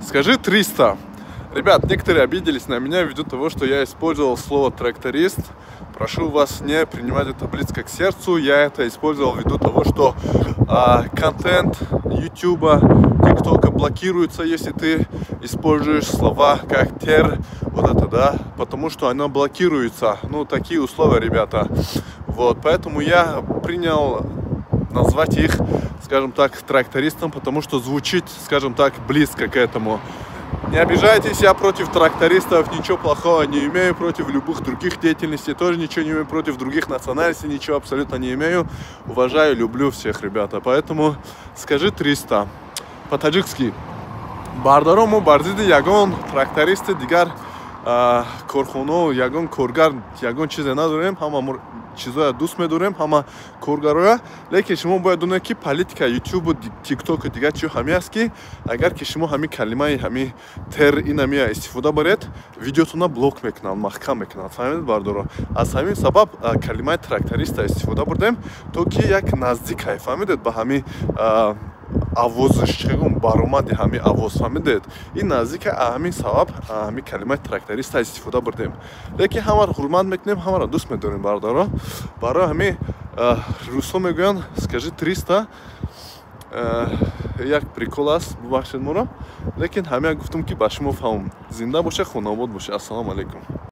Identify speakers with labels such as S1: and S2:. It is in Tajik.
S1: Скажи 300. Ребят, некоторые обиделись на меня ввиду того, что я использовал слово тракторист. Прошу вас не принимать это близко к сердцу. Я это использовал ввиду того, что контент YouTube, TikTok блокируется, если ты используешь слова как тер, вот это, да, потому что оно блокируется. Ну, такие условия, ребята. Вот, поэтому я принял назвать их, скажем так, трактористом, потому что звучит, скажем так, близко к этому. Не обижайтесь, я против трактористов ничего плохого не имею, против любых других деятельностей тоже ничего не имею, против других национальностей ничего абсолютно не имею. Уважаю, люблю всех, ребята. Поэтому скажи 300. По-таджикски. Бардарому барзиди ягон трактористы дигар корхоно ягон коргар ягон чизе надорем, ҳама чизоя дӯст медорем, ҳама коргароя. Лекин шумо бояд донед ки политика YouTube, TikTok дигар чиё ҳами аст ки агар ки шумо ҳами калимаи ҳами тер инамия истифода баред, видеотуна блок мекунанд, маҳкам мекунанд. Фаҳмидед бардоро? Аз ҳамин сабаб калимаи тракториста истифода бурдем, то ки як наздикай, фаҳмидед, ба ҳами авозишчигум баромади ҳами авоз, фаҳмидед? Ин наздика ҳамин сабаб ҳами калимаи тракториста истифода бурдем. Лекин ҳамаро ҳурмат мекунем, ҳамаро дӯст медорем, бардоро. Барои ҳами рӯзҳо мегӯянд, скажи 300. Як прикол аст, бубахшед моро. Лекин ҳамин гуфтам ки ба шумо фаҳмм. Зинда боша, хунобод боша. Ассалому алайкум.